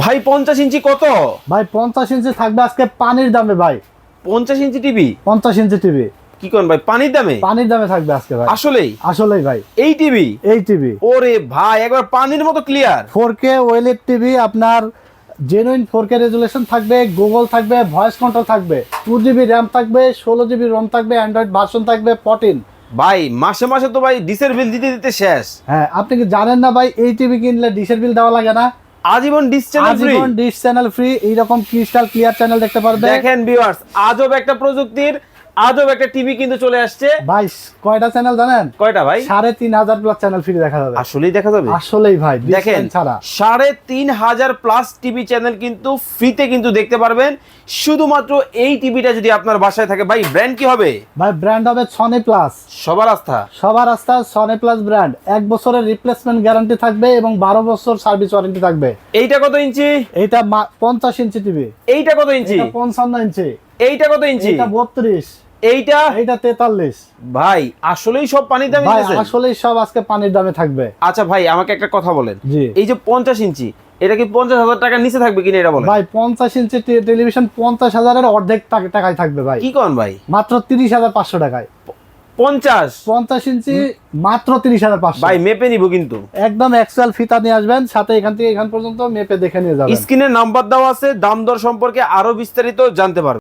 ভাই 50 ইঞ্চি কত? ভাই 50 ইঞ্চি থাকবে আজকে পানির দামে ভাই। 50 ইঞ্চি টিভি? 50 ইঞ্চি টিভি কি কোন ভাই, পানির দামে? পানির দামে থাকবে আজকে ভাই। আসলেই আসলেই ভাই এই টিভি? এই টিভি ওরে ভাই একবার পানির মতো ক্লিয়ার। 4K ওএলইডি টিভি, আপনার জেনুইন 4K রেজুলেশন থাকবে, গুগল থাকবে, ভয়েস কন্ট্রোল থাকবে, 2GB র্যাম থাকবে, 16GB রম থাকবে, অ্যান্ড্রয়েড ভার্সন থাকবে 14। ভাই মাসে মাসে তো ভাই ডিসের বিল দিতে দিতে শেষ। হ্যাঁ, আপনি কি জানেন না ভাই এই টিভি কিনলে ডিশের বিল দেওয়া লাগে না? আজীবন ডিশ চ্যানেল ফ্রি। আজীবন ডিশ চ্যানেল ফ্রি, এইরকম ক্রিস্টাল ক্লিয়ার চ্যানেল দেখতে পারবে। দেখেন ভিউয়ার্স, আজব একটা প্রযুক্তির আজব একটা টিভি কিন্তু চলে আসছে। ভাই কয়টা চ্যানেল জানেন? কয়টা ভাই? 3500 প্লাস চ্যানেল ফ্রি দেখা যাবে। আসলেই দেখা যাবে? আসলেই ভাই দেখেন ছাড়া 3500 প্লাস টিভি চ্যানেল কিন্তু ফ্রিতে কিন্তু দেখতে পারবেন শুধুমাত্র এই টিভিটা যদি আপনার বাসায় থাকে। ভাই ব্র্যান্ড কি হবে? ভাই ব্র্যান্ড হবে সনি প্লাস। সবার আস্থা। সবার আস্থা সনি প্লাস ব্র্যান্ড। 1 বছরের রিপ্লেসমেন্ট গ্যারান্টি থাকবে এবং 12 বছর সার্ভিস ওয়ারেন্টি থাকবে। এইটা কত ইঞ্চি? এইটা 50 ইঞ্চি টিভি। এইটা কত ইঞ্চি? এটা 55 ইঞ্চি। এইটা কত ইঞ্চি? এটা 32। এইটা? এইটা 43। ভাই আসলেই সব পানির দামে ভাই দিয়েছেন? আসলেই সব আজকে পানির দামে থাকবে। আচ্ছা ভাই আমাকে একটা কথা বলেন, জি। এই যে 50 ইঞ্চি এটা কি 50,000 টাকার নিচে থাকবে কিনা এটা বলেন? ভাই 50 ইঞ্চি টেলিভিশন 50,000 এর অর্ধেক টাকায় থাকবে ভাই। কি কোন ভাই? মাত্র 30,500 টাকায়। 50 ইঞ্চি মাত্র 30,500। ভাই মেপে নিব কিন্তু। একদম অ্যাকচুয়াল ফিতা নিয়ে আসবেন, সাথে এখান থেকে এখান পর্যন্ত মেপে দেখে নিয়ে যাবেন। স্ক্রিনে নাম্বার দেওয়া আছে, দাম দর সম্পর্কে আরো বিস্তারিত জানতে পারবেন।